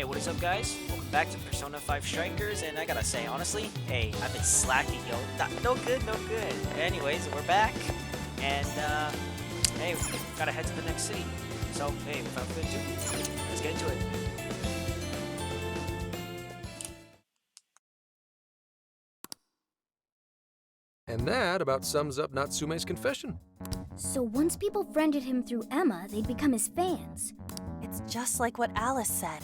what is up, guys? Welcome back to Persona 5 Strikers, and I gotta say, honestly, hey, I've been slacking, yo. No good, no good. Anyways, we're back, and, hey, we gotta head to the next city. So, hey, without further ado, let's get into it. And that about sums up Natsume's confession. So once people friended him through Emma, they'd become his fans. It's just like what Alice said.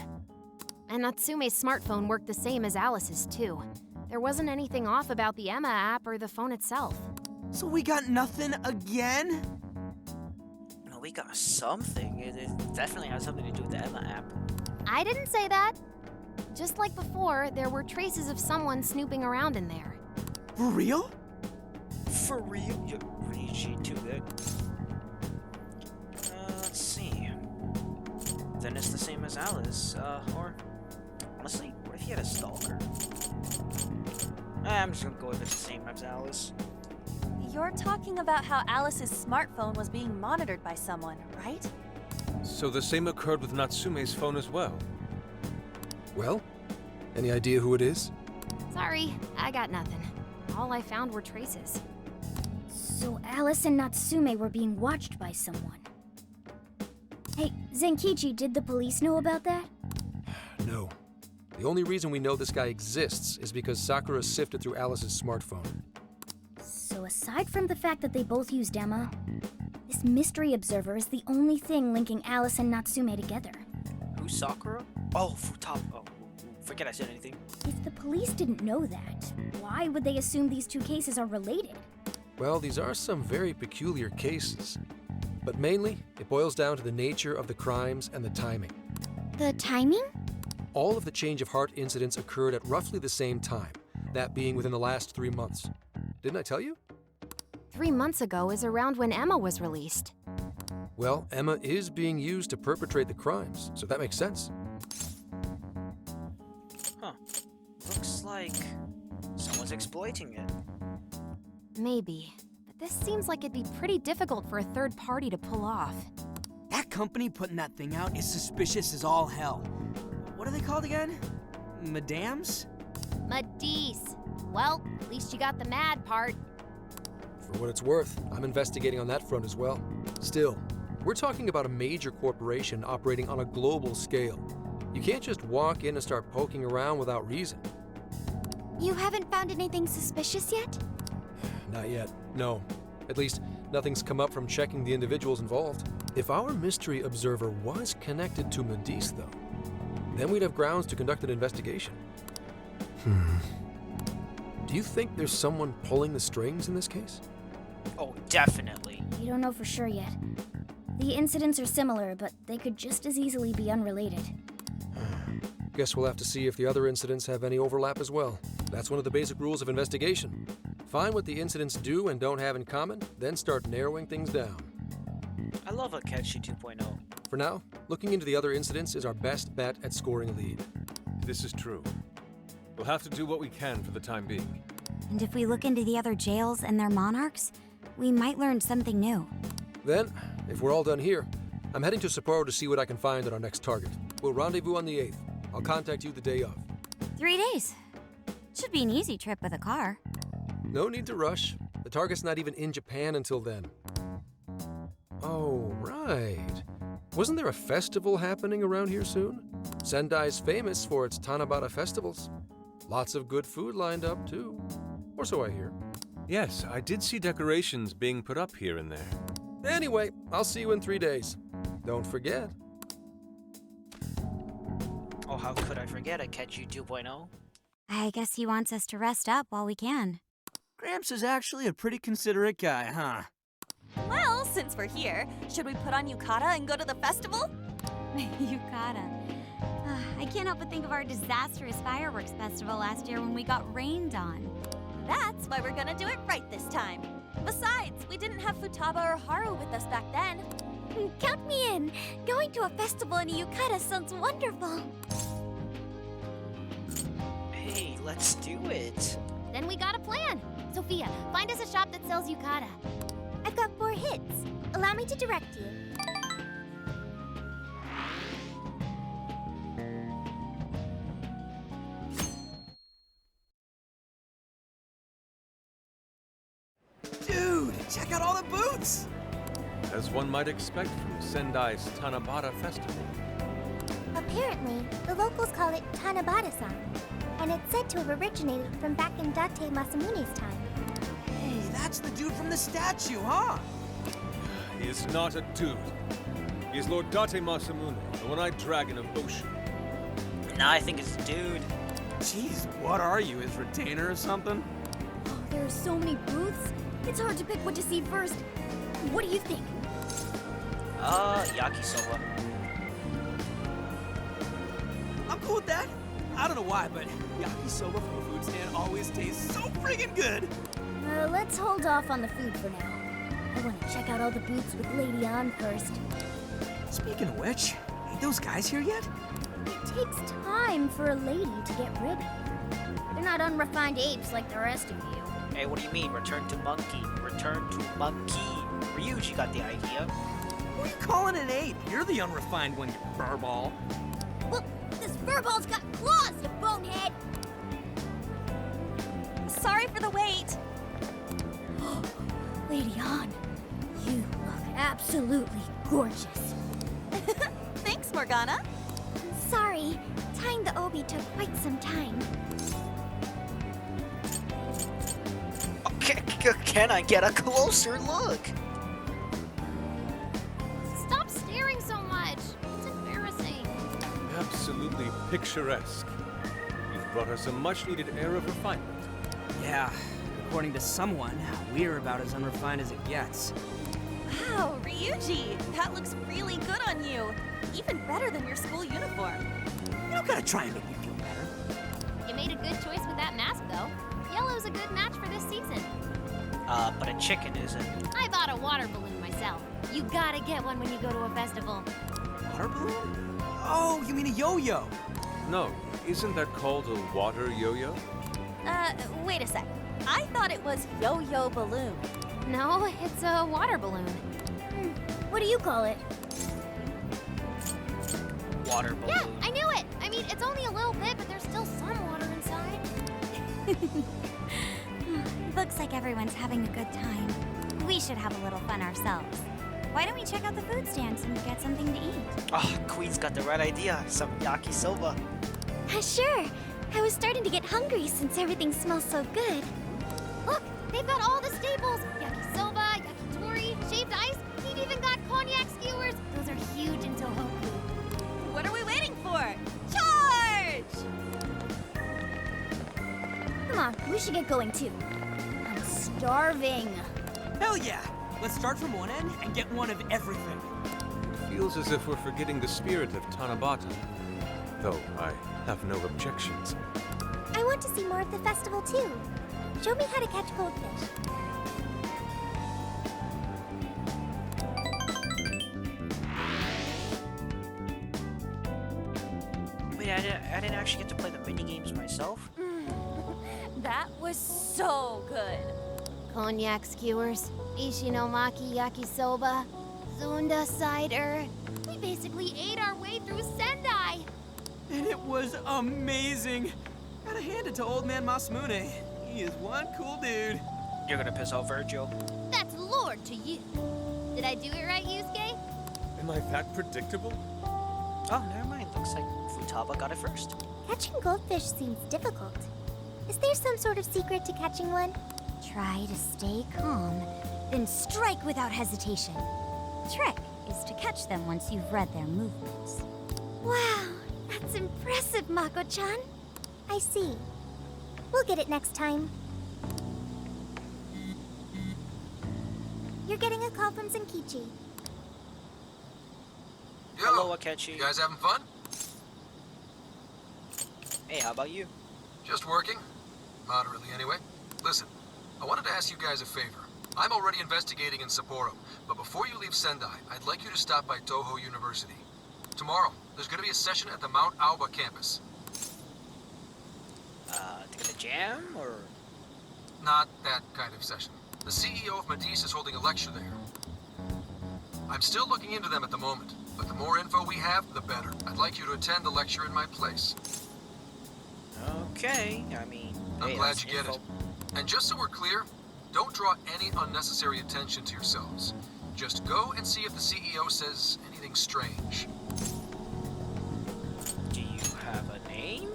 And Natsume's smartphone worked the same as Alice's, too. There wasn't anything off about the Emma app or the phone itself. So we got nothing again? No, we got something. It definitely has something to do with the Emma app. I didn't say that. Just like before, there were traces of someone snooping around in there. For real? For real? You're really too good. Let's see. Then it's the same as Alice, or... Honestly, what if he had a stalker? I'm just gonna go with it's the same as Alice. You're talking about how Alice's smartphone was being monitored by someone, right? So the same occurred with Natsume's phone as well? Well, any idea who it is? Sorry, I got nothing. All I found were traces. So Alice and Natsume were being watched by someone. Hey, Zenkichi, did the police know about that? No. The only reason we know this guy exists is because Sakura sifted through Alice's smartphone. So aside from the fact that they both used Emma, this mystery observer is the only thing linking Alice and Natsume together. Who's Sakura? Oh, Futaba. Oh, forget I said anything. If the police didn't know that, why would they assume these two cases are related? Well, these are some very peculiar cases. But mainly, it boils down to the nature of the crimes and the timing. The timing? All of the change of heart incidents occurred at roughly the same time, that being within the last 3 months. Didn't I tell you? 3 months ago is around when Emma was released. Well, Emma is being used to perpetrate the crimes, so that makes sense. Huh. Looks like someone's exploiting it. Maybe. But this seems like it'd be pretty difficult for a third party to pull off. That company putting that thing out is suspicious as all hell. What are they called again? Madams? Madis. Well, at least you got the mad part. For what it's worth, I'm investigating on that front as well. Still, we're talking about a major corporation operating on a global scale. You can't just walk in and start poking around without reason. You haven't found anything suspicious yet? Not yet, no. At least, nothing's come up from checking the individuals involved. If our mystery observer was connected to Madis, though, then we'd have grounds to conduct an investigation. Do you think there's someone pulling the strings in this case? Oh, definitely. We don't know for sure yet. The incidents are similar, but they could just as easily be unrelated. Guess we'll have to see if the other incidents have any overlap as well. That's one of the basic rules of investigation. Find what the incidents do and don't have in common, then start narrowing things down. I love HOKKAIDO 2.0. For now, looking into the other incidents is our best bet at scoring a lead. This is true. We'll have to do what we can for the time being. And if we look into the other jails and their monarchs, we might learn something new. Then, if we're all done here, I'm heading to Sapporo to see what I can find at our next target. We'll rendezvous on the 8th. I'll contact you the day of. 3 days. Should be an easy trip with a car. No need to rush. The target's not even in Japan until then. Oh, right. Wasn't there a festival happening around here soon? Sendai's famous for its Tanabata festivals. Lots of good food lined up, too. Or so I hear. Yes, I did see decorations being put up here and there. Anyway, I'll see you in 3 days. Don't forget. Oh, how could I forget HOKKAIDO 2.0? I guess he wants us to rest up while we can. Gramps is actually a pretty considerate guy, huh? Well, since we're here, should we put on yukata and go to the festival? Yukata. I can't help but think of our disastrous fireworks festival last year when we got rained on. That's why we're gonna do it right this time. Besides, we didn't have Futaba or Haru with us back then. Count me in. Going to a festival in a yukata sounds wonderful. Hey, let's do it. Then we got a plan. Sophia, find us a shop that sells yukata. I've got 4 hits. Allow me to direct you. Check out all the booths! As one might expect from Sendai's Tanabata Festival. Apparently, the locals call it Tanabata-san, and it's said to have originated from back in Date Masamune's time. Hey, that's the dude from the statue, huh? He is not a dude. He is Lord Date Masamune, the one-eyed dragon of Ocean. Nah, I think it's a dude. Jeez, what are you, his retainer or something? Oh, there are so many booths. It's hard to pick what to see first. What do you think? Yakisoba. I'm cool with that. I don't know why, but yakisoba from a food stand always tastes so friggin' good. Let's hold off on the food for now. I want to check out all the booths with Lady On first. Speaking of which, ain't those guys here yet? It takes time for a lady to get ready. They're not unrefined apes like the rest of you. Hey, what do you mean? Return to monkey. Return to monkey. Ryuji got the idea. Who are you calling an ape? You're the unrefined one, you furball. Well, this furball's got claws, you bonehead! Sorry for the wait. Lady On, you look absolutely gorgeous. Thanks, Morgana. Sorry, tying the obi took quite some time. Can I get a closer look? Stop staring so much. It's embarrassing. Absolutely picturesque. You've brought us a much-needed air of refinement. Yeah, according to someone, we're about as unrefined as it gets. Wow, Ryuji, that looks really good on you. Even better than your school uniform. You don't gotta try and make me feel better. You made a good choice with that mask, though. Yellow's a good match for this season. But a chicken isn't. I bought a water balloon myself. You gotta get one when you go to a festival. Water balloon? Oh, you mean a yo-yo? No, isn't that called a water yo-yo? Wait a sec. I thought it was yo-yo balloon. No, it's a water balloon. What do you call it? Water balloon. Yeah, I knew it! I mean, it's only a little bit, but there's still some water inside. Looks like everyone's having a good time. We should have a little fun ourselves. Why don't we check out the food stands and get something to eat? Oh, Queen's got the right idea. Some yakisoba. Sure. I was starting to get hungry since everything smells so good. Look, they've got all the staples. Yakisoba, yakitori, shaved ice. They've even got cognac skewers. Those are huge in Tohoku. What are we waiting for? Charge! Come on, we should get going too. I'm starving. Hell yeah! Let's start from one end and get one of everything. Feels as if we're forgetting the spirit of Tanabata. Though I have no objections. I want to see more of the festival too. Show me how to catch goldfish. Wait, I didn't actually get to play the mini games myself. That was so good. Cognac skewers, ishinomaki yakisoba, zunda cider. We basically ate our way through Sendai. And it was amazing. Gotta hand it to old man Masamune. He is one cool dude. You're gonna piss off Virgil. That's Lord to you. Did I do it right, Yusuke? Am I that predictable? Oh, never mind. Looks like Futaba got it first. Catching goldfish seems difficult. Is there some sort of secret to catching one? Try to stay calm, then strike without hesitation. Trick is to catch them once you've read their movements. Wow, that's impressive, Mako-chan. I see. We'll get it next time. You're getting a call from Zenkichi. Hello, Akechi. You guys having fun? Hey, how about you? Just working. Moderately, anyway. Listen, I wanted to ask you guys a favor. I'm already investigating in Sapporo, but before you leave Sendai, I'd like you to stop by Toho University. Tomorrow, there's going to be a session at the Mount Aoba campus. To get a jam, or? Not that kind of session. The CEO of Medice is holding a lecture there. I'm still looking into them at the moment, but the more info we have, the better. I'd like you to attend the lecture in my place. Okay, I mean... I'm hey, glad that's you get info. it. And just so we're clear, Don't draw any unnecessary attention to yourselves. Just go and see if the CEO says anything strange. Do you have a name?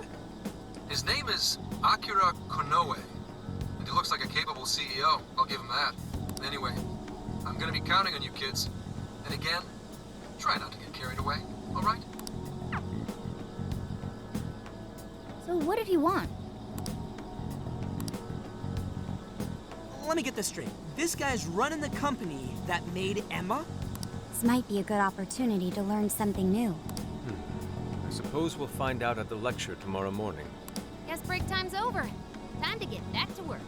His name is Akira Konoe, and he looks like a capable CEO, I'll give him that. Anyway, I'm gonna be counting on you kids. And again, try not to get carried away, alright? So what did he want? Let me get this straight. This guy's running the company that made Emma? This might be a good opportunity to learn something new. I suppose we'll find out at the lecture tomorrow morning. Guess break time's over. Time to get back to work.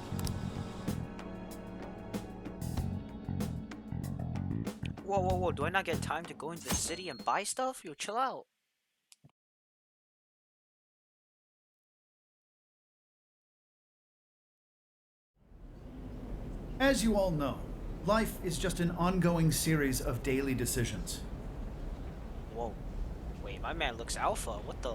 Whoa, do I not get time to go into the city and buy stuff? Yo, chill out. As you all know, life is just an ongoing series of daily decisions. Whoa. Wait, my man looks alpha. What the?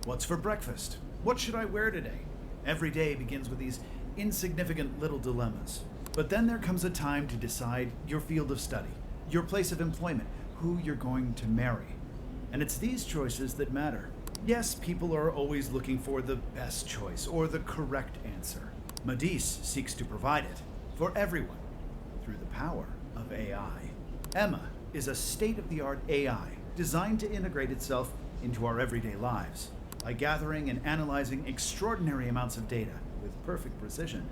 What's for breakfast? What should I wear today? Every day begins with these insignificant little dilemmas. But then there comes a time to decide your field of study, your place of employment, who you're going to marry. And it's these choices that matter. Yes, people are always looking for the best choice or the correct answer. Medice seeks to provide it for everyone through the power of AI. Emma is a state-of-the-art AI designed to integrate itself into our everyday lives. By gathering and analyzing extraordinary amounts of data with perfect precision,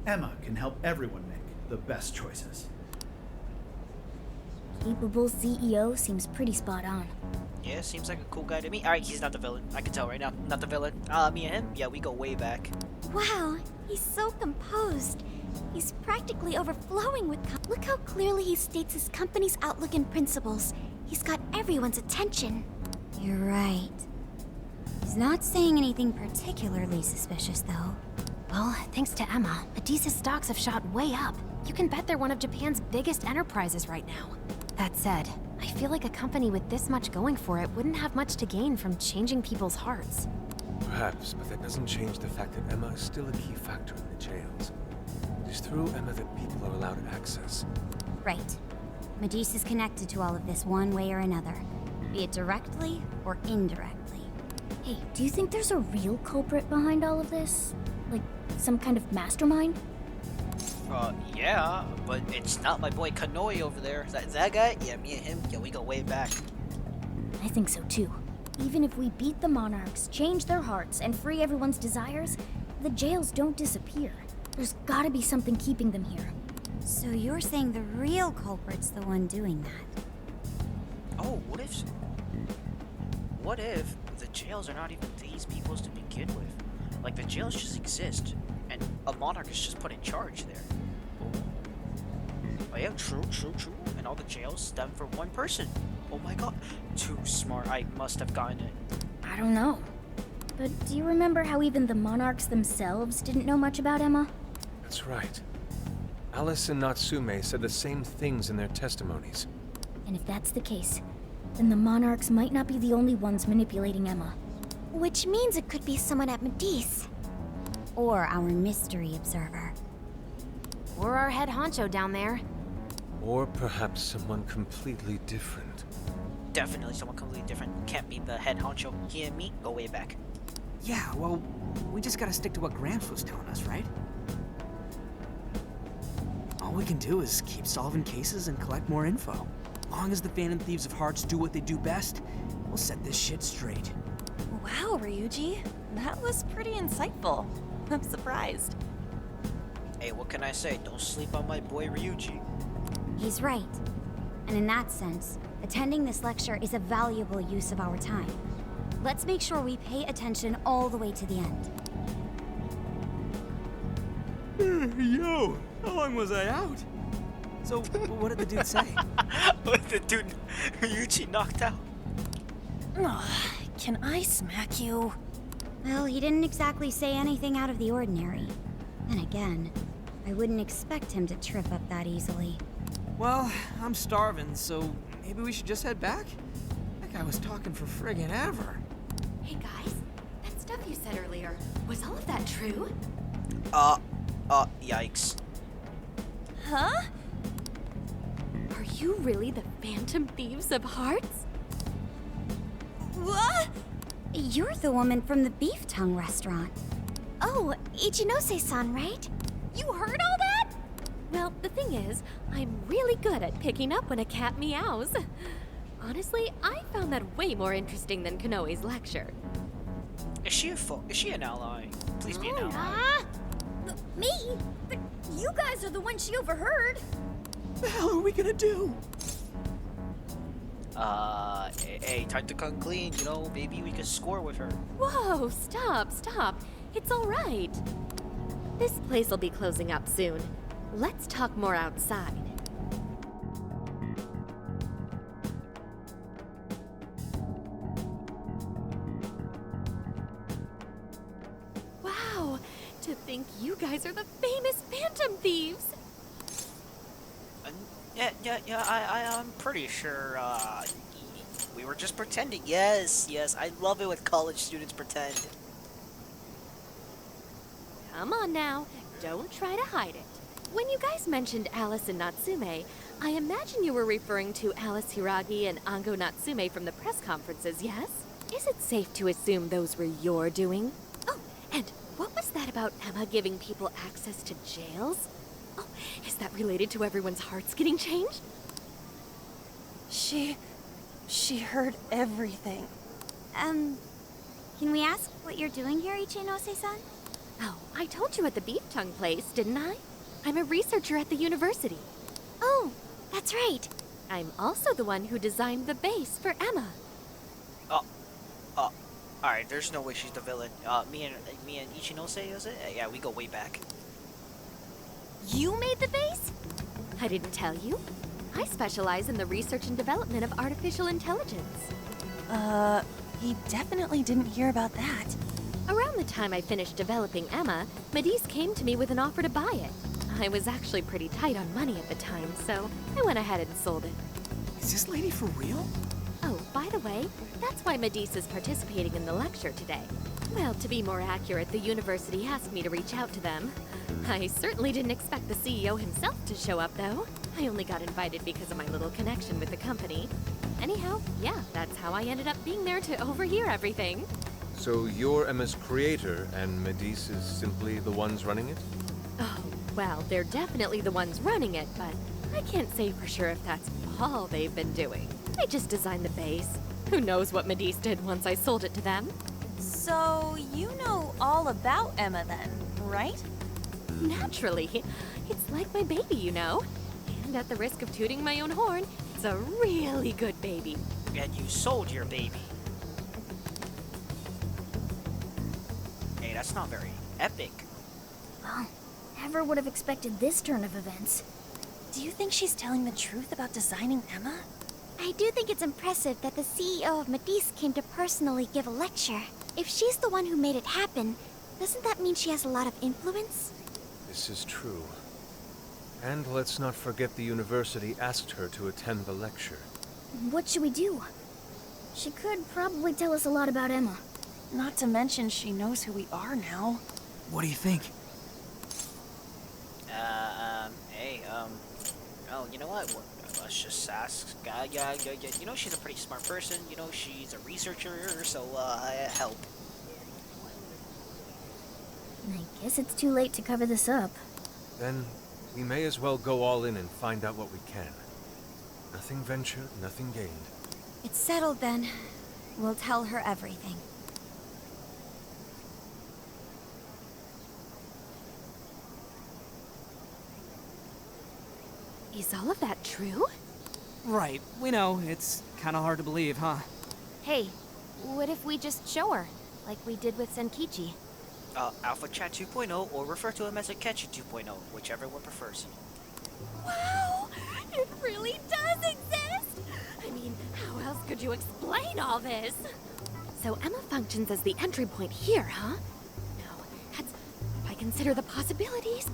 Emma can help everyone make the best choices. Capable CEO seems pretty spot on. Yeah, seems like a cool guy to me. Alright, he's not the villain. I can tell right now. Not the villain. Me and him? Yeah, we go way back. Wow, he's so composed. He's practically overflowing with look how clearly he states his company's outlook and principles. He's got everyone's attention. You're right. He's not saying anything particularly suspicious, though. Well, thanks to Emma, Medice's stocks have shot way up. You can bet they're one of Japan's biggest enterprises right now. That said, I feel like a company with this much going for it wouldn't have much to gain from changing people's hearts. Perhaps, but that doesn't change the fact that Emma is still a key factor in the jails. It is through Emma that people are allowed access. Right. Medice is connected to all of this one way or another, be it directly or indirectly. Hey, do you think there's a real culprit behind all of this? Like, some kind of mastermind? Yeah, but it's not my boy Konoe over there. That guy? Yeah, me and him, yeah, we go way back. I think so too. Even if we beat the monarchs, change their hearts, and free everyone's desires, the jails don't disappear. There's gotta be something keeping them here. So you're saying the real culprit's the one doing that? Oh, what if the jails are not even these people's to begin with? Like, the jails just exist, and a monarch is just put in charge there. Oh yeah, true. And all the jails stem from one person. Oh my god, too smart. I must have gotten it. I don't know. But do you remember how even the monarchs themselves didn't know much about Emma? That's right. Alice and Natsume said the same things in their testimonies. And if that's the case, then the monarchs might not be the only ones manipulating Emma. Which means it could be someone at Medice. Or our mystery observer. Or our head honcho down there. Or perhaps someone completely different. Definitely someone completely different. Can't be the head honcho. He and me go way back. Yeah, well, we just gotta stick to what Gramps was telling us, right? All we can do is keep solving cases and collect more info. Long as the Phantom Thieves of Hearts do what they do best, we'll set this shit straight. Wow, Ryuji. That was pretty insightful. I'm surprised. Hey, what can I say? Don't sleep on my boy Ryuji. He's right. And in that sense, attending this lecture is a valuable use of our time. Let's make sure we pay attention all the way to the end. Yo, how long was I out? So, what did the dude say? What the dude Ryuji knocked out? Can I smack you? Well, he didn't exactly say anything out of the ordinary. And again, I wouldn't expect him to trip up that easily. Well, I'm starving, so maybe we should just head back? That guy was talking for friggin' ever. Hey guys, that stuff you said earlier, was all of that true? Yikes. Huh? Are you really the Phantom Thieves of Hearts? What? You're the woman from the beef tongue restaurant. Oh, Ichinose-san, right? You heard all that? Well, the thing is, I'm really good at picking up when a cat meows. Honestly, I found that way more interesting than Kanoe's lecture. Is she an ally? Please be an ally. Ah! Me? But you guys are the ones she overheard. What the hell are we gonna do? Hey, time to come clean, you know, maybe we can score with her. Whoa, stop. It's all right. This place will be closing up soon. Let's talk more outside. Wow, to think you guys are the famous Phantom Thieves. I'm pretty sure, we were just pretending. Yes, I love it when college students pretend. Come on now, don't try to hide it. When you guys mentioned Alice and Natsume, I imagine you were referring to Alice Hiragi and Ango Natsume from the press conferences, yes? Is it safe to assume those were your doing? Oh, and what was that about Emma giving people access to jails? Oh, is that related to everyone's hearts getting changed? She heard everything. Can we ask what you're doing here, Ichinose-san? Oh, I told you at the beef tongue place, didn't I? I'm a researcher at the university. Oh, that's right. I'm also the one who designed the base for Emma. Alright, there's no way she's the villain. Me and Ichinose, is it? Yeah, we go way back. You made the base? I didn't tell you. I specialize in the research and development of artificial intelligence. He definitely didn't hear about that. Around the time I finished developing Emma, Medis came to me with an offer to buy it. I was actually pretty tight on money at the time, so I went ahead and sold it. Is this lady for real? Oh, by the way, that's why Medis is participating in the lecture today. Well, to be more accurate, the university asked me to reach out to them. I certainly didn't expect the CEO himself to show up, though. I only got invited because of my little connection with the company. Anyhow, yeah, that's how I ended up being there to overhear everything. So you're Emma's creator, and Medis is simply the ones running it? Oh, well, they're definitely the ones running it, but I can't say for sure if that's all they've been doing. I just designed the base. Who knows what Medis did once I sold it to them? So, you know all about Emma then, right? Naturally. It's like my baby, you know. And at the risk of tooting my own horn, it's a really good baby. And you sold your baby. Hey, that's not very epic. Well, never would have expected this turn of events. Do you think she's telling the truth about designing Emma? I do think it's impressive that the CEO of Medis came to personally give a lecture. If she's the one who made it happen, doesn't that mean she has a lot of influence? This is true. And let's not forget the university asked her to attend the lecture. What should we do? She could probably tell us a lot about Emma. Not to mention she knows who we are now. What do you think? Oh, you know what? Let's just ask. You know, she's a pretty smart person. You know, she's a researcher, so, help. I guess it's too late to cover this up. Then we may as well go all in and find out what we can. Nothing ventured, nothing gained. It's settled then. We'll tell her everything. Is all of that true? Right, we know. It's kind of hard to believe, huh? Hey, what if we just show her, like we did with Senkichi? Alpha Chat 2.0, or refer to him as Akechi 2.0, whichever one prefers. Wow! It really does exist! I mean, how else could you explain all this? So Emma functions as the entry point here, huh? No, that's... if I consider the possibilities...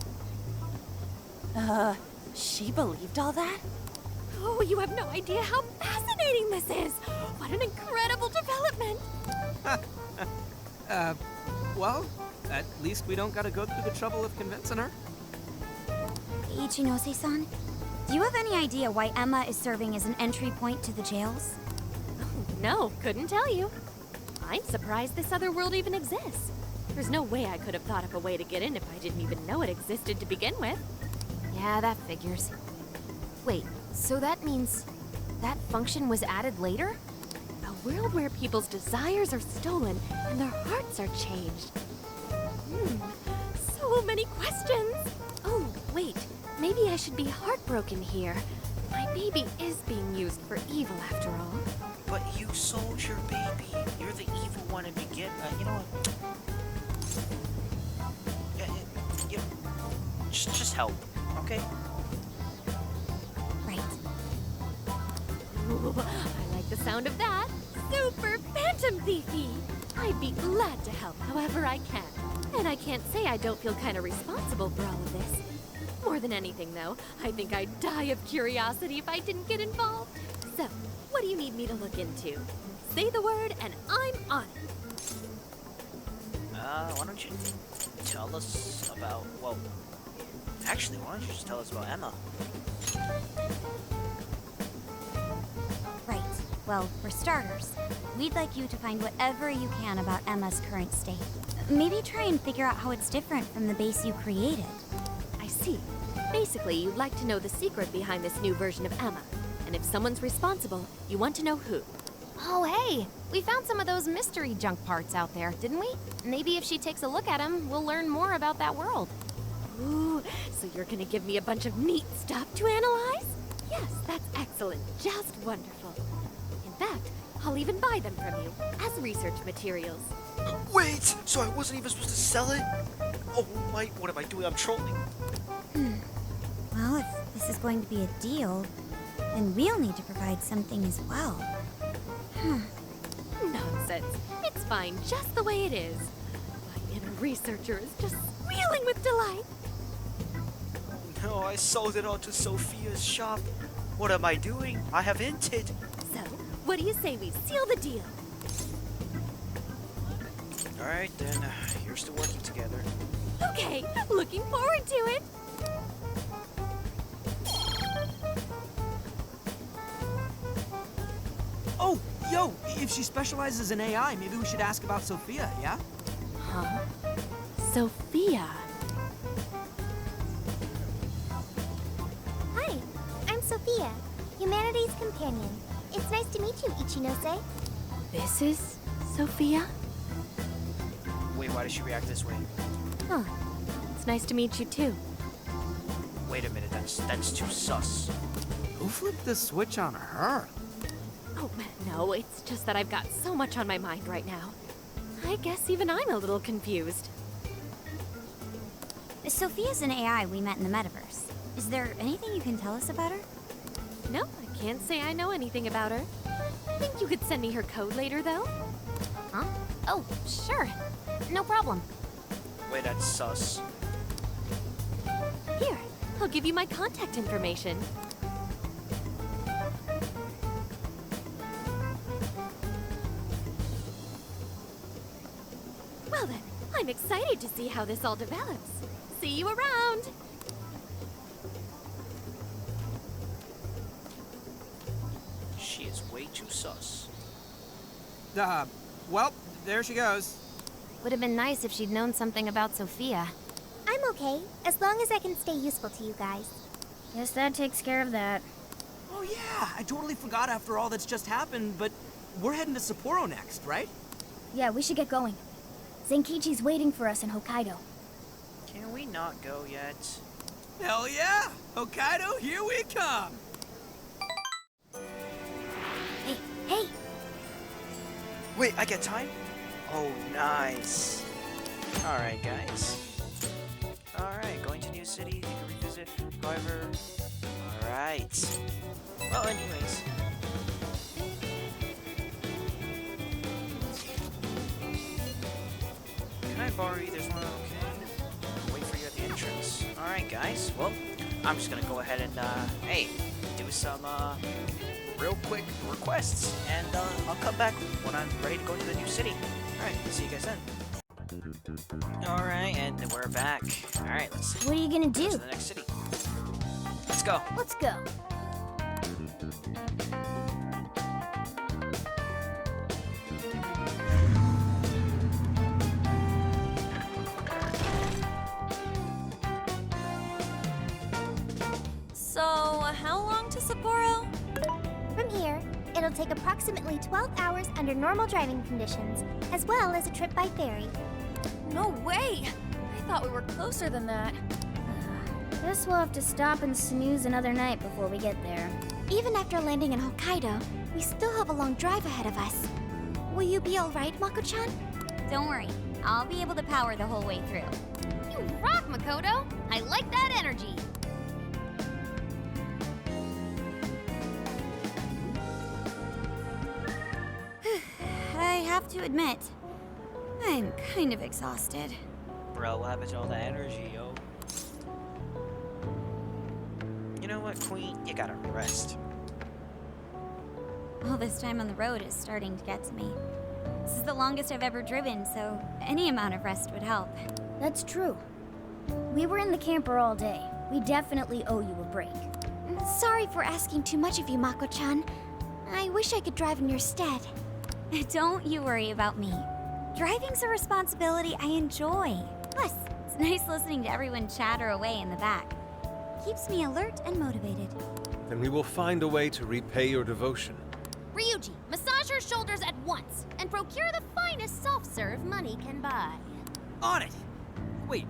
She believed all that? Oh, you have no idea how fascinating this is! What an incredible development! Well, at least we don't gotta go through the trouble of convincing her. Ichinose-san, do you have any idea why Emma is serving as an entry point to the jails? No, couldn't tell you. I'm surprised this other world even exists. There's no way I could have thought up a way to get in if I didn't even know it existed to begin with. Yeah, that figures. Wait, so that means that function was added later? A world where people's desires are stolen and their hearts are changed. So many questions. Oh, wait, maybe I should be heartbroken here. My baby is being used for evil after all. But you sold your baby. You're the evil one to begin. You know what? Just help, okay? Right. Ooh, I like the sound of that. Super Phantom Thiefy! I'd be glad to help however I can. And I can't say I don't feel kind of responsible for all of this. More than anything, though, I think I'd die of curiosity if I didn't get involved. So, what do you need me to look into? Say the word and I'm on it. Why don't you tell us about, well, actually, why don't you just tell us about Emma? Right. Well, for starters, we'd like you to find whatever you can about Emma's current state. Maybe try and figure out how it's different from the base you created. I see. Basically, you'd like to know the secret behind this new version of Emma. And if someone's responsible, you want to know who. Oh, hey! We found some of those mystery junk parts out there, didn't we? Maybe if she takes a look at them, we'll learn more about that world. Ooh, so you're gonna give me a bunch of neat stuff to analyze? Yes, that's excellent. Just wonderful. In fact, I'll even buy them from you as research materials. Wait! So I wasn't even supposed to sell it? Oh my, what am I doing? I'm trolling. Well, if this is going to be a deal, then we'll need to provide something as well. Nonsense. It's fine just the way it is. My inner researcher is just squealing with delight. No, I sold it all to Sophia's shop. What am I doing? I have hinted. So, what do you say we seal the deal? Alright then, here's to working together. Okay, looking forward to it. Oh, yo, if she specializes in AI, maybe we should ask about Sophia, yeah? Huh? Sophia. Hi, I'm Sophia, Humanity's companion. It's nice to meet you, Ichinose. This is Sophia? Wait, why does she react this way? Huh. It's nice to meet you too. Wait a minute, that's too sus. Who flipped the switch on her? Oh, no, it's just that I've got so much on my mind right now. I guess even I'm a little confused. Sophia's an AI we met in the metaverse. Is there anything you can tell us about her? No, I can't say I know anything about her. Think you could send me her code later, though? Huh? Oh, sure. No problem. Wait, that's sus. Here, I'll give you my contact information. Well then, I'm excited to see how this all develops. See you around! She is way too sus. Well, there she goes. Would have been nice if she'd known something about Sophia. I'm okay, as long as I can stay useful to you guys. Guess that takes care of that. Oh yeah, I totally forgot after all that's just happened, but we're heading to Sapporo next, right? Yeah, we should get going. Zenkichi's waiting for us in Hokkaido. Can we not go yet? Hell yeah! Hokkaido, here we come! Hey! Wait, I get time? Oh, nice. Alright, guys. Alright, going to new city, you can revisit, however... Alright. Well, anyways. Can I borrow you? There's one, okay. I'll wait for you at the entrance. Alright, guys. Well, I'm just gonna go ahead and, hey, do some, real quick requests, and I'll come back when I'm ready to go to the new city. Alright, see you guys then. Alright, and we're back. Alright, let's What are you gonna go do? to the next city. go. Let's go. So, how long to Sapporo? From here, it'll take approximately 12 hours under normal driving conditions, as well as a trip by ferry. No way! I thought we were closer than that. Guess we'll have to stop and snooze another night before we get there. Even after landing in Hokkaido, we still have a long drive ahead of us. Will you be alright, Mako-chan? Don't worry, I'll be able to power the whole way through. You rock, Makoto! I like that energy! I have to admit, I'm kind of exhausted. Bro, what happened to all that energy, yo? You know what, Queen? You gotta rest. All this time on the road is starting to get to me. This is the longest I've ever driven, so any amount of rest would help. That's true. We were in the camper all day. We definitely owe you a break. Sorry for asking too much of you, Mako-chan. I wish I could drive in your stead. Don't you worry about me. Driving's a responsibility I enjoy. Plus, it's nice listening to everyone chatter away in the back. Keeps me alert and motivated. Then we will find a way to repay your devotion. Ryuji, massage her shoulders at once and procure the finest self-serve money can buy. On it! Wait,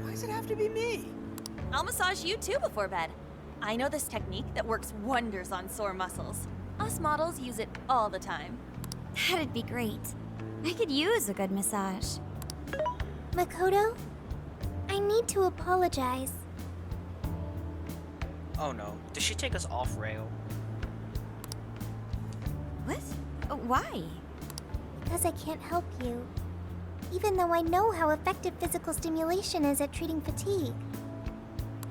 why does it have to be me? I'll massage you too before bed. I know this technique that works wonders on sore muscles. Us models use it all the time. That'd be great. I could use a good massage. Makoto, I need to apologize. Oh no, did she take us off rail? What? Why? Because I can't help you. Even though I know how effective physical stimulation is at treating fatigue.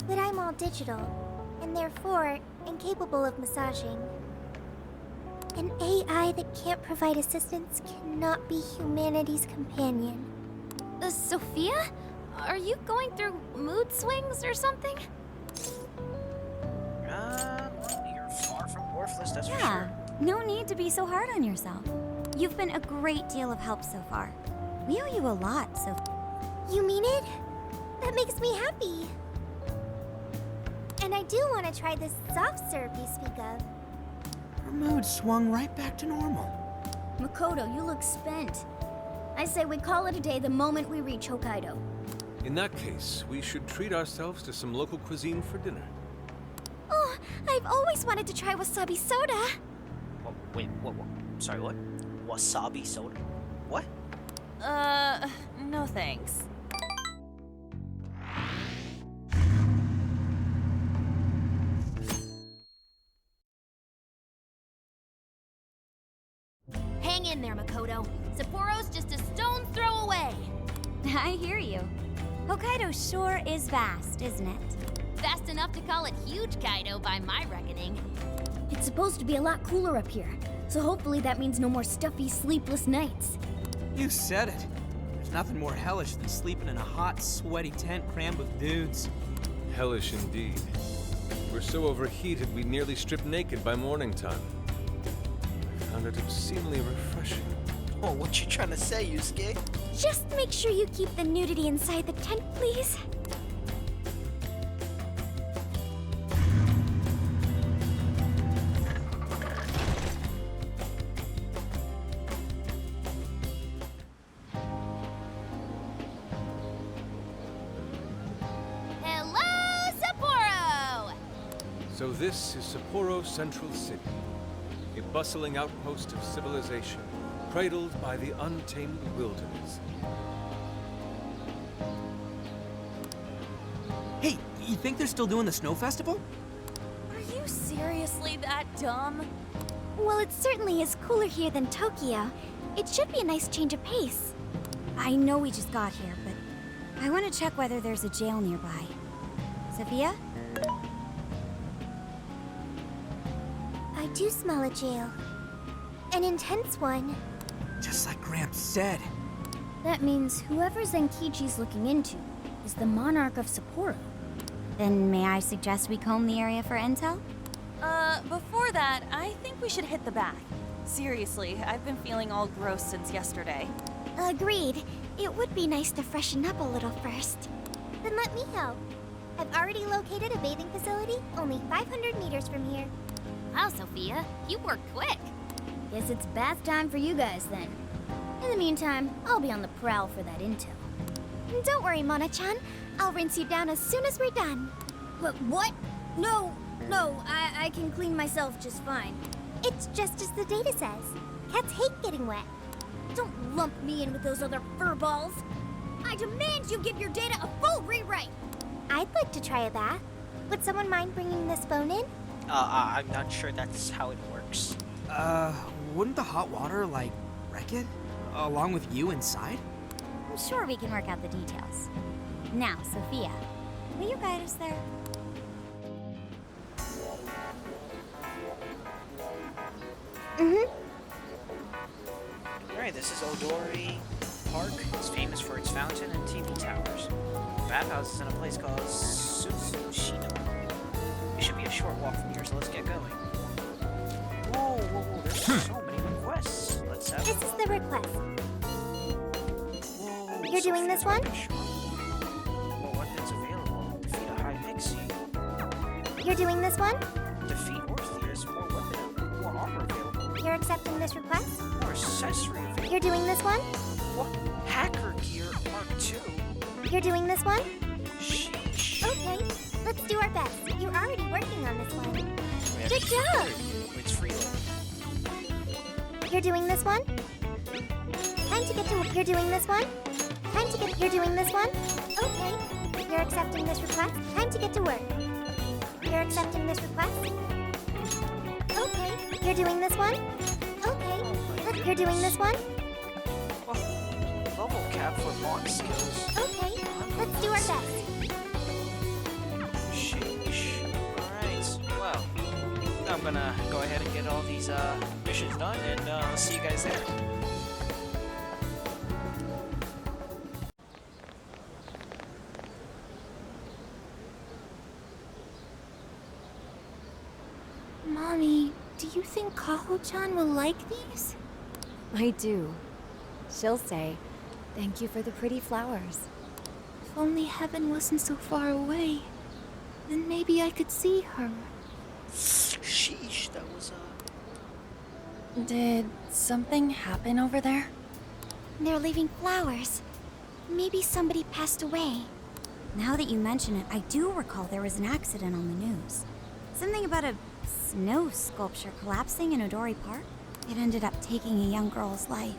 But I'm all digital, and therefore incapable of massaging. An AI that can't provide assistance cannot be humanity's companion. Sophia? Are you going through mood swings or something? You're far from worthless, that's for Yeah, sure. no need to be so hard on yourself. You've been a great deal of help so far. We owe you a lot, Sophia. You mean it? That makes me happy. And I do want to try this soft serve you speak of. Her mood swung right back to normal. Makoto, you look spent. I say we call it a day the moment we reach Hokkaido. In that case, we should treat ourselves to some local cuisine for dinner. Oh, I've always wanted to try wasabi soda. Wait, what? Sorry, what? Wasabi soda? What? No thanks. Hang in there, Makoto. Sapporo's just a stone's throw away. I hear you. Hokkaido sure is vast, isn't it? Fast enough to call it huge Kaido by my reckoning. It's supposed to be a lot cooler up here, so hopefully that means no more stuffy, sleepless nights. You said it. There's nothing more hellish than sleeping in a hot, sweaty tent crammed with dudes. Hellish indeed. We're so overheated we nearly stripped naked by morning time. I found it obscenely refreshing. Oh, what you trying to say, Yusuke? Just make sure you keep the nudity inside the tent, please. Hello, Sapporo! So this is Sapporo Central City, a bustling outpost of civilization, cradled by the untamed wilderness. Hey, you think they're still doing the snow festival? Are you seriously that dumb? Well, it certainly is cooler here than Tokyo. It should be a nice change of pace. I know we just got here, but I want to check whether there's a jail nearby. Sophia? I do smell a jail. An intense one. Just like Gramps said. That means whoever Zenkichi's looking into is the monarch of Sapporo. Then may I suggest we comb the area for intel? Before that, I think we should hit the bath. Seriously, I've been feeling all gross since yesterday. Agreed. It would be nice to freshen up a little first. Then let me help. I've already located a bathing facility only 500 meters from here. Wow, Sophia, you work quick. Guess it's bath time for you guys then. In the meantime, I'll be on the prowl for that intel. Don't worry, Mona-chan. I'll rinse you down as soon as we're done. What? No, I can clean myself just fine. It's just as the data says. Cats hate getting wet. Don't lump me in with those other furballs. I demand you give your data a full rewrite. I'd like to try a bath. Would someone mind bringing this phone in? I'm not sure that's how it works. Wouldn't the hot water, like, wreck it? Along with you inside? I'm sure we can work out the details. Now, Sophia, will you guide us there? Alright, this is Odori Park. It's famous for its fountain and TV towers. The bathhouse is in a place called Suzushino. It should be a short walk from here, so let's get going. Whoa, there's so many requests. Let's have This is the request. Whoa, You're doing this one? More weapons available. Defeat a high pixie. You're doing this one? Defeat Orpheus. More armor available. You're accepting this request? More accessory available. You're doing this one? What? Hacker Gear Mark II. You're doing this one? Sheesh. Okay, let's do our best. You're already working on this one. Wait, Good job! It's freeloading. You're doing this one? Time to get to work. You're doing this one? Time to get. You're doing this one? Okay. You're accepting this request? Time to get to work. You're accepting this request? Okay. You're doing this one? Okay. You're doing this one? Level cap for bond skills. Okay. Let's do our best. Sheesh. Alright, well, I'm gonna go ahead and get all these missions done, and I'll see you guys there. Mommy, do you think Kaho-chan will like these? I do. She'll say, "Thank you for the pretty flowers." If only heaven wasn't so far away, then maybe I could see her. Sheesh, that was Did something happen over there? They're leaving flowers. Maybe somebody passed away. Now that you mention it, I do recall there was an accident on the news. Something about a snow sculpture collapsing in Odori Park. It ended up taking a young girl's life.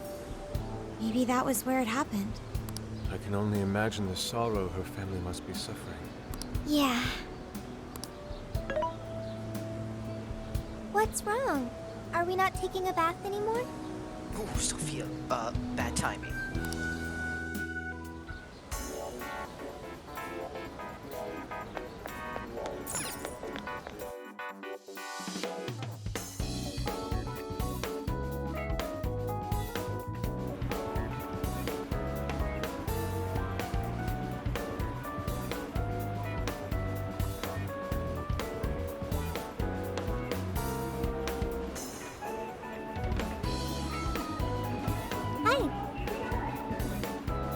Maybe that was where it happened. I can only imagine the sorrow her family must be suffering. Yeah. What's wrong? Are we not taking a bath anymore? Oh, Sophia, bad timing.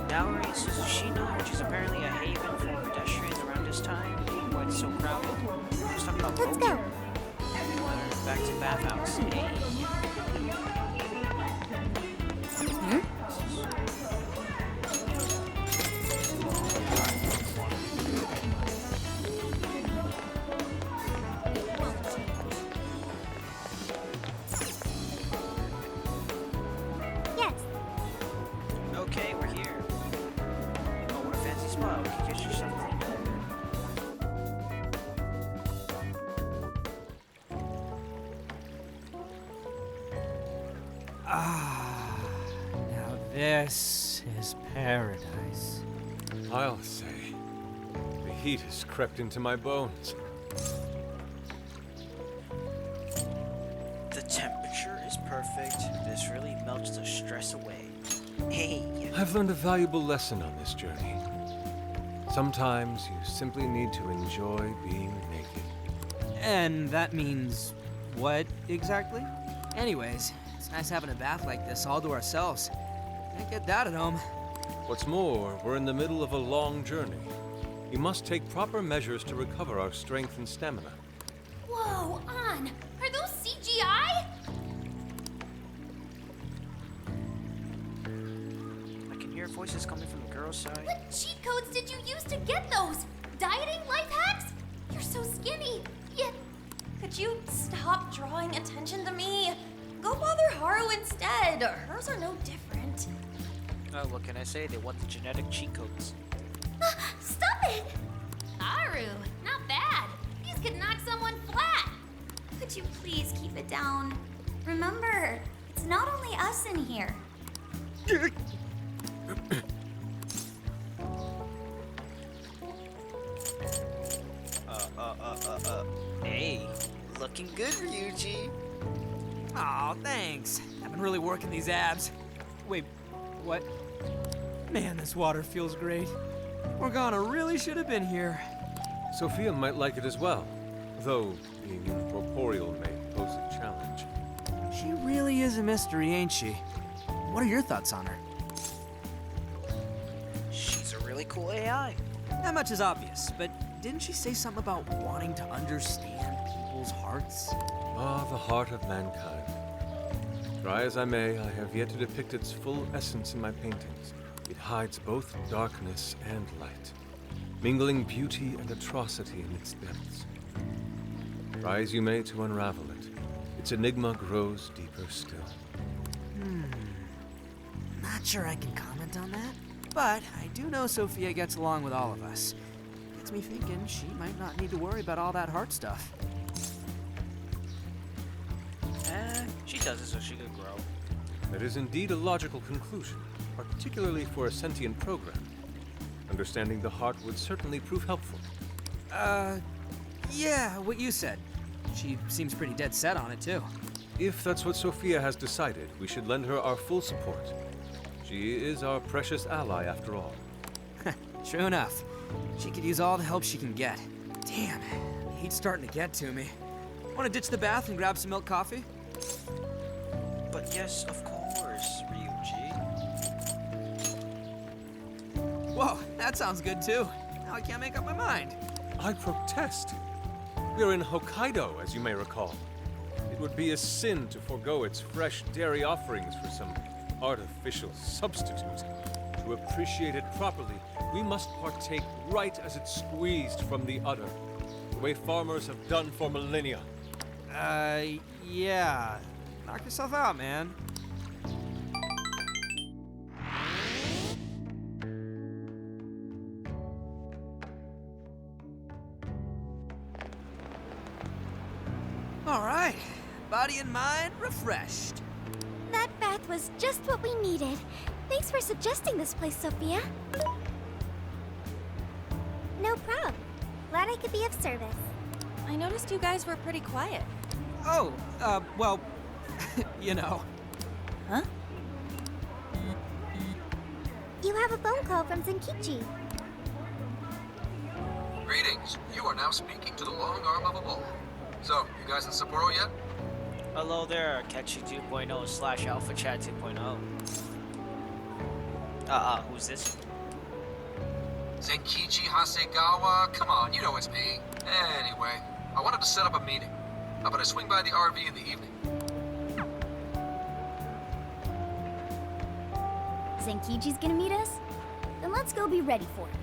Gallery Suzushino, which is apparently a haven for pedestrians around this time. Why it's so crowded. Let's talk about Let's go. Back to bathhouse. Hey. Yes. Okay, we're here. Oh, what a fancy spot. We can get you something. Now this is paradise. I'll say. The heat has crept into my bones. The temperature is perfect. This really melts the stress away. Hey. I've learned a valuable lesson on this journey. Sometimes you simply need to enjoy being naked. And that means what exactly? Anyways, it's nice having a bath like this all to ourselves. Can't get that at home. What's more, we're in the middle of a long journey. We must take proper measures to recover our strength and stamina. Whoa, An! Are those CGI? I can hear voices coming from the girls' side. What cheat codes did you use to get those? Dieting life hacks? You're so skinny, yet... Could you stop drawing attention to me? Go bother Haru instead. Hers are no different. Oh, what can I say? They want the genetic cheat codes. Stop it! Haru, not bad. These could knock someone flat. Could you please keep it down? Remember, it's not only us in here. Hey, looking good, Ryuji. Aw, thanks. I've been really working these abs. Wait, what? Man, this water feels great. Morgana really should have been here. Sophia might like it as well, though being incorporeal may pose a challenge. She really is a mystery, ain't she? What are your thoughts on her? She's a really cool AI. Not much is obvious, but didn't she say something about wanting to understand people's hearts? Ah, the heart of mankind. Try as I may, I have yet to depict its full essence in my paintings. It hides both darkness and light, mingling beauty and atrocity in its depths. Try as you may to unravel it, its enigma grows deeper still. Not sure I can comment on that, but I do know Sophia gets along with all of us. Gets me thinking she might not need to worry about all that heart stuff. She does it so she could grow. That is indeed a logical conclusion, particularly for a sentient program. Understanding the heart would certainly prove helpful. Yeah, what you said. She seems pretty dead set on it, too. If that's what Sophia has decided, we should lend her our full support. She is our precious ally, after all. True enough. She could use all the help she can get. Damn, the heat's starting to get to me. Want to ditch the bath and grab some milk coffee? But yes, of course, Ryuji. Whoa, that sounds good too. Now I can't make up my mind. I protest. We are in Hokkaido, as you may recall. It would be a sin to forego its fresh dairy offerings for some artificial substitute. To appreciate it properly, we must partake right as it's squeezed from the udder, the way farmers have done for millennia. Yeah. Knock yourself out, man. All right. Body and mind refreshed. That bath was just what we needed. Thanks for suggesting this place, Sophia. No problem. Glad I could be of service. I noticed you guys were pretty quiet. Oh, well, you know. Huh? You have a phone call from Zenkichi. Greetings. You are now speaking to the long arm of a bull. So, you guys in Sapporo yet? Hello there, Catchy 2.0 / Alpha Chat 2.0. Who's this? Zenkichi Hasegawa? Come on, you know it's me. Anyway, I wanted to set up a meeting. How about I swing by the RV in the evening? Zenkichi's gonna meet us? Then let's go be ready for it.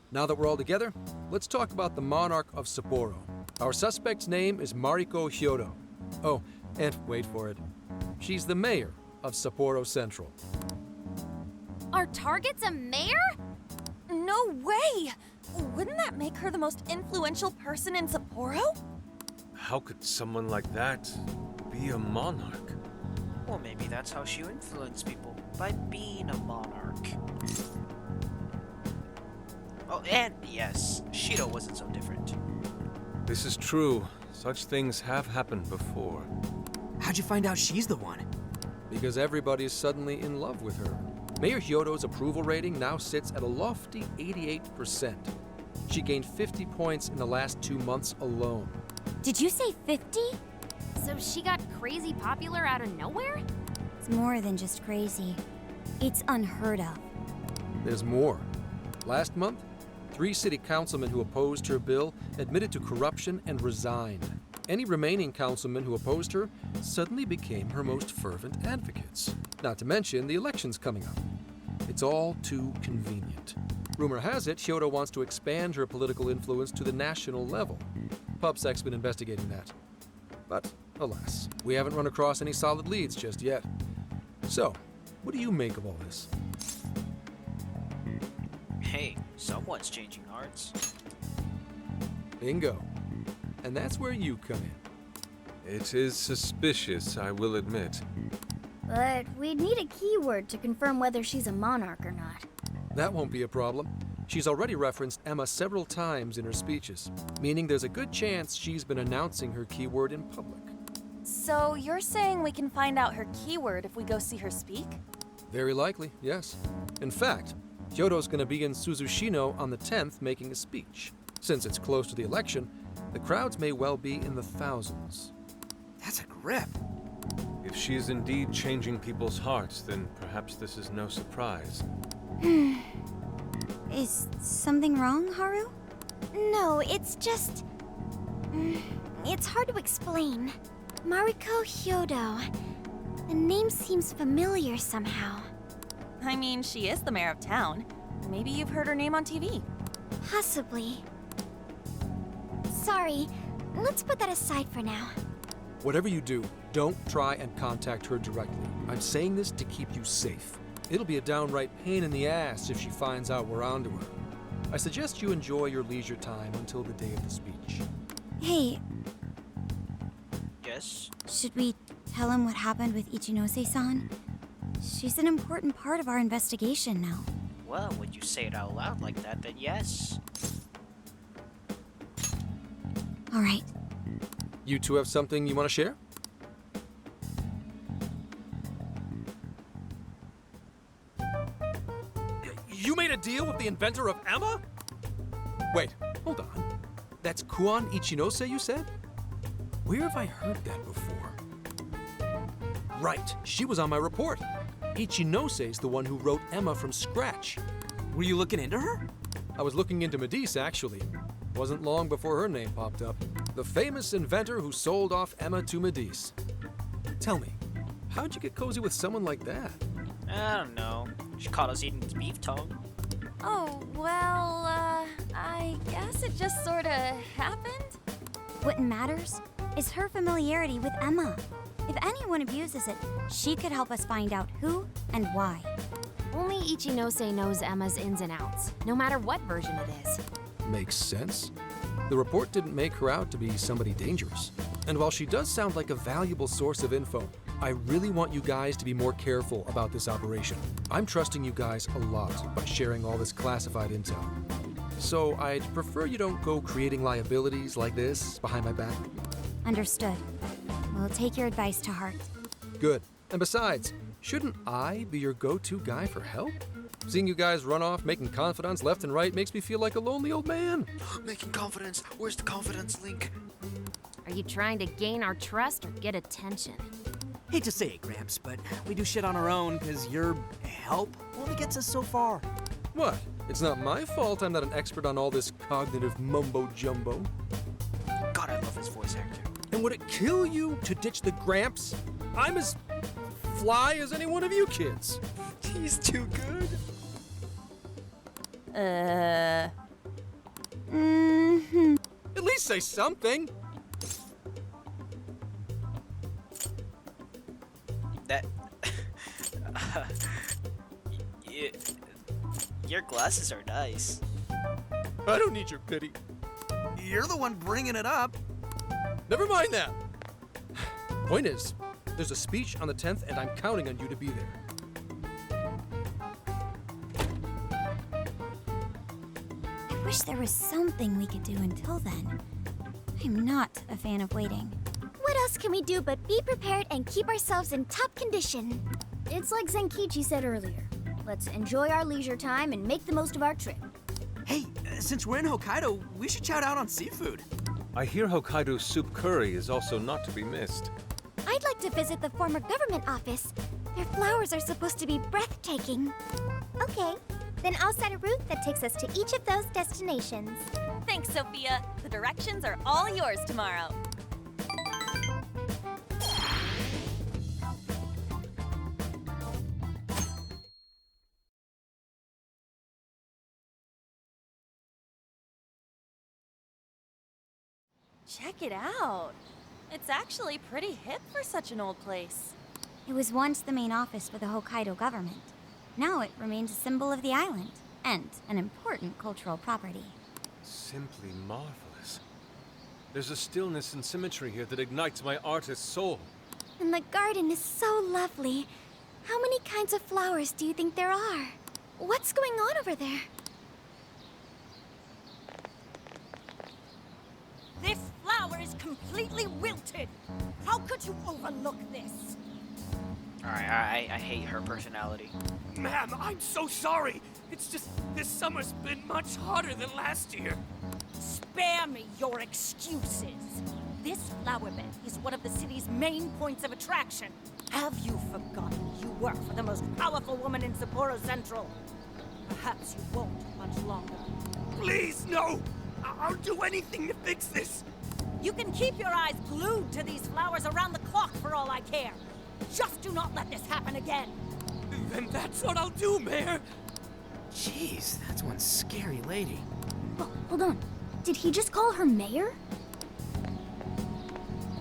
Now that we're all together, let's talk about the monarch of Sapporo. Our suspect's name is Mariko Hyodo. Oh, and wait for it. She's the mayor of Sapporo Central. Our target's a mayor? No way! Wouldn't that make her the most influential person in Sapporo? How could someone like that be a monarch? Well, maybe that's how she influenced people, by being a monarch. Oh, and yes, Shido wasn't so different. This is true. Such things have happened before. How'd you find out she's the one? Because everybody's suddenly in love with her. Mayor Hyodo's approval rating now sits at a lofty 88%. She gained 50 points in the last 2 months alone. Did you say 50? So she got crazy popular out of nowhere? It's more than just crazy. It's unheard of. There's more. Last month, 3 city councilmen who opposed her bill admitted to corruption and resigned. Any remaining councilmen who opposed her suddenly became her most fervent advocates. Not to mention the elections coming up. It's all too convenient. Rumor has it, Hyodo wants to expand her political influence to the national level. PubSec's been investigating that. But, alas, we haven't run across any solid leads just yet. So, what do you make of all this? Hey, someone's changing hearts. Bingo. And that's where you come in. It is suspicious, I will admit. But we'd need a keyword to confirm whether she's a monarch or not. That won't be a problem. She's already referenced Emma several times in her speeches, meaning there's a good chance she's been announcing her keyword in public. So you're saying we can find out her keyword if we go see her speak? Very likely, yes. In fact, Hyodo's going to be in Suzushino on the 10th making a speech. Since it's close to the election, the crowds may well be in the thousands. That's a grip. If she is indeed changing people's hearts, then perhaps this is no surprise. Is something wrong, Haru? No, it's just... It's hard to explain. Mariko Hyodo. The name seems familiar somehow. I mean, she is the mayor of town. Maybe you've heard her name on TV. Possibly. Sorry, let's put that aside for now. Whatever you do, don't try and contact her directly. I'm saying this to keep you safe. It'll be a downright pain in the ass if she finds out we're onto her. I suggest you enjoy your leisure time until the day of the speech. Hey, Yes? should we tell him what happened with Ichinose-san? She's an important part of our investigation now. Well, when you say it out loud like that, then yes. All right. You two have something you want to share? You made a deal with the inventor of Emma? Wait, hold on. That's Kuon Ichinose, you said? Where have I heard that before? Right, she was on my report. Ichinose's the one who wrote Emma from scratch. Were you looking into her? I was looking into Medice, actually. Wasn't long before her name popped up. The famous inventor who sold off Emma to Medice. Tell me, how'd you get cozy with someone like that? I don't know. She caught us eating beef tongue. Oh, well, I guess it just sorta happened. What matters is her familiarity with Emma. If anyone abuses it, she could help us find out who and why. Only Ichinose knows Emma's ins and outs, no matter what version it is. Makes sense. The report didn't make her out to be somebody dangerous. And while she does sound like a valuable source of info, I really want you guys to be more careful about this operation. I'm trusting you guys a lot by sharing all this classified intel. So I'd prefer you don't go creating liabilities like this behind my back. Understood. We'll take your advice to heart. Good. And besides, shouldn't I be your go-to guy for help? Seeing you guys run off making confidants left and right makes me feel like a lonely old man. Making confidence? Where's the confidence link? Are you trying to gain our trust or get attention? Hate to say it, Gramps, but we do shit on our own because your help only gets us so far. What? It's not my fault I'm not an expert on all this cognitive mumbo-jumbo. God, I love his voice actor. And would it kill you to ditch the Gramps? I'm as fly as any one of you kids. He's too good. At least say something. That... Your glasses are nice. I don't need your pity. You're the one bringing it up. Never mind that. Point is, There's a speech on the 10th, and I'm counting on you to be there. I wish there was something we could do until then. I'm not a fan of waiting. What else can we do but be prepared and keep ourselves in top condition? It's like Zenkichi said earlier. Let's enjoy our leisure time and make the most of our trip. Hey, since we're in Hokkaido, we should shout out on seafood. I hear Hokkaido soup curry is also not to be missed. I'd like to visit the former government office. Their flowers are supposed to be breathtaking. Okay, then I'll set a route that takes us to each of those destinations. Thanks, Sophia. The directions are all yours tomorrow. Check it out. It's actually pretty hip for such an old place. It was once the main office for the Hokkaido government. Now it remains a symbol of the island, and an important cultural property. Simply marvelous. There's a stillness and symmetry here that ignites my artist's soul. And the garden is so lovely. How many kinds of flowers do you think there are? What's going on over there? This flower is completely wilted. How could you overlook this? Alright, I hate her personality. Ma'am, I'm so sorry. It's just this summer's been much hotter than last year. Spare me your excuses. This flower bed is one of the city's main points of attraction. Have you forgotten you work for the most powerful woman in Sapporo Central? Perhaps you won't much longer. Please, no! I'll do anything to fix this. You can keep your eyes glued to these flowers around the clock for all I care. Just do not let this happen again. Then that's what I'll do, Mayor. Jeez, that's one scary lady. Oh, hold on. Did he just call her mayor?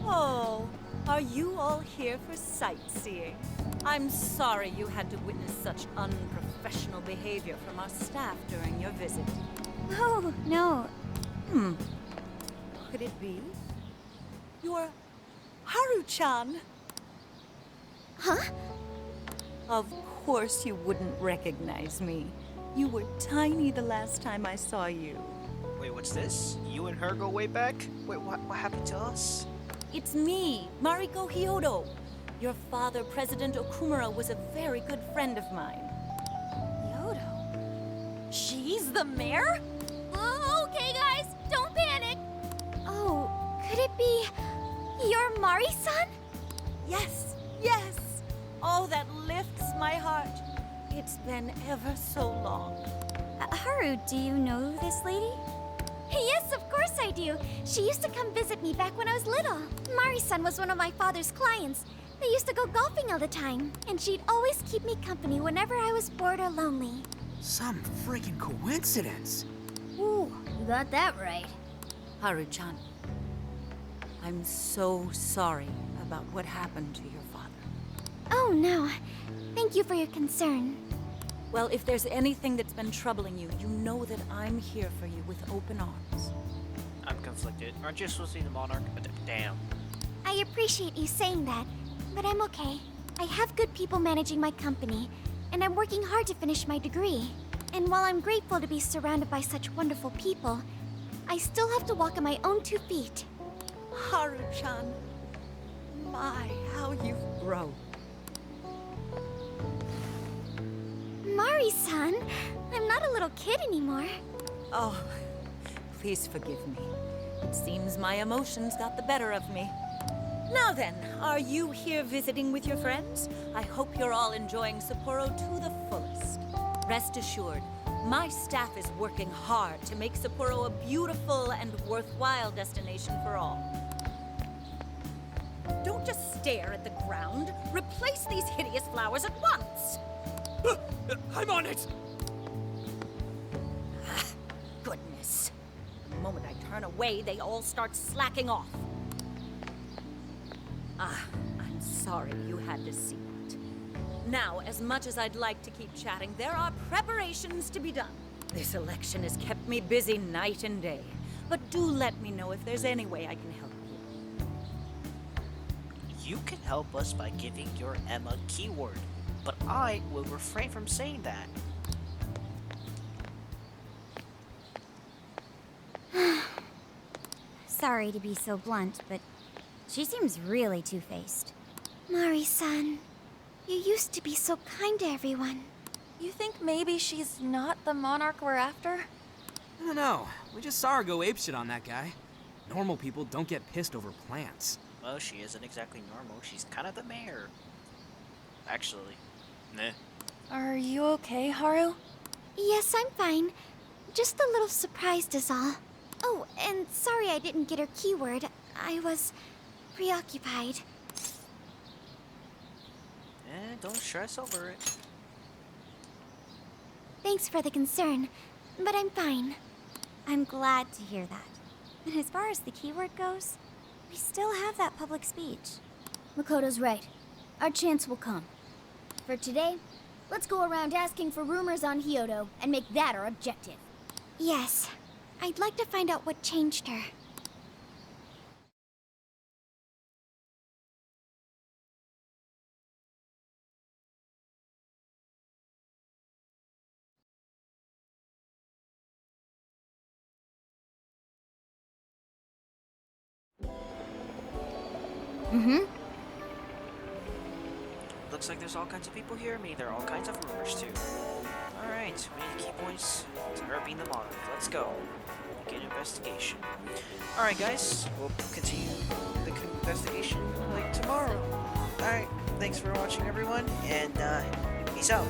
Oh, are you all here for sightseeing? I'm sorry you had to witness such unprofessional behavior from our staff during your visit. Oh, no. Could it be? You're Haru-chan. Huh? Of course you wouldn't recognize me. You were tiny the last time I saw you. Wait, what's this? You and her go way back? Wait, what happened to us? It's me, Mariko Hyodo. Your father, President Okumura, was a very good friend of mine. Hyodo? She's the mayor? Okay, guys, don't panic. Oh, could it be your Mari-san? Yes, yes. Oh, that lifts my heart. It's been ever so long. Haru, do you know this lady? Yes, of course I do. She used to come visit me back when I was little. Mari-san was one of my father's clients. They used to go golfing all the time, and she'd always keep me company whenever I was bored or lonely. Some freaking coincidence. Ooh, you got that right. Haru-chan, I'm so sorry about what happened to your father. Oh, no. Thank you for your concern. Well, if there's anything that's been troubling you, you know that I'm here for you with open arms. I'm conflicted. Aren't you supposed to be the monarch? Damn. I appreciate you saying that, but I'm okay. I have good people managing my company, and I'm working hard to finish my degree. And while I'm grateful to be surrounded by such wonderful people, I still have to walk on my own 2 feet. Haru-chan, my, how you've grown. Mari-san, I'm not a little kid anymore. Oh, please forgive me. It seems my emotions got the better of me. Now then, are you here visiting with your friends? I hope you're all enjoying Sapporo to the fullest. Rest assured, my staff is working hard to make Sapporo a beautiful and worthwhile destination for all. Don't just stare at the ground. Replace these hideous flowers at once. I'm on it! Goodness. The moment I turn away, they all start slacking off. I'm sorry you had to see that. Now, as much as I'd like to keep chatting, there are preparations to be done. This election has kept me busy night and day. But do let me know if there's any way I can help you. You can help us by giving your Emma keyword, but I will refrain from saying that. Sorry to be so blunt, but she seems really two-faced. Mari-san, you used to be so kind to everyone. You think maybe she's not the monarch we're after? I don't know. We just saw her go apeshit on that guy. Normal people don't get pissed over plants. Well, she isn't exactly normal. She's kind of the mayor. Actually. Meh. Are you okay, Haru? Yes, I'm fine. Just a little surprised is all. Oh, and sorry I didn't get her keyword. I was preoccupied. Don't stress over it. Thanks for the concern, but I'm fine. I'm glad to hear that. And as far as the keyword goes, we still have that public speech. Makoto's right. Our chance will come. For today, let's go around asking for rumors on Hyodo and make that our objective. Yes, I'd like to find out what changed her. Looks like there's all kinds of people here. I mean, there are all kinds of rumors too. Alright, we need key points to her being the monarch. Let's go. Begin investigation. Alright guys, we'll continue the investigation like tomorrow. Alright, thanks for watching everyone, and peace out.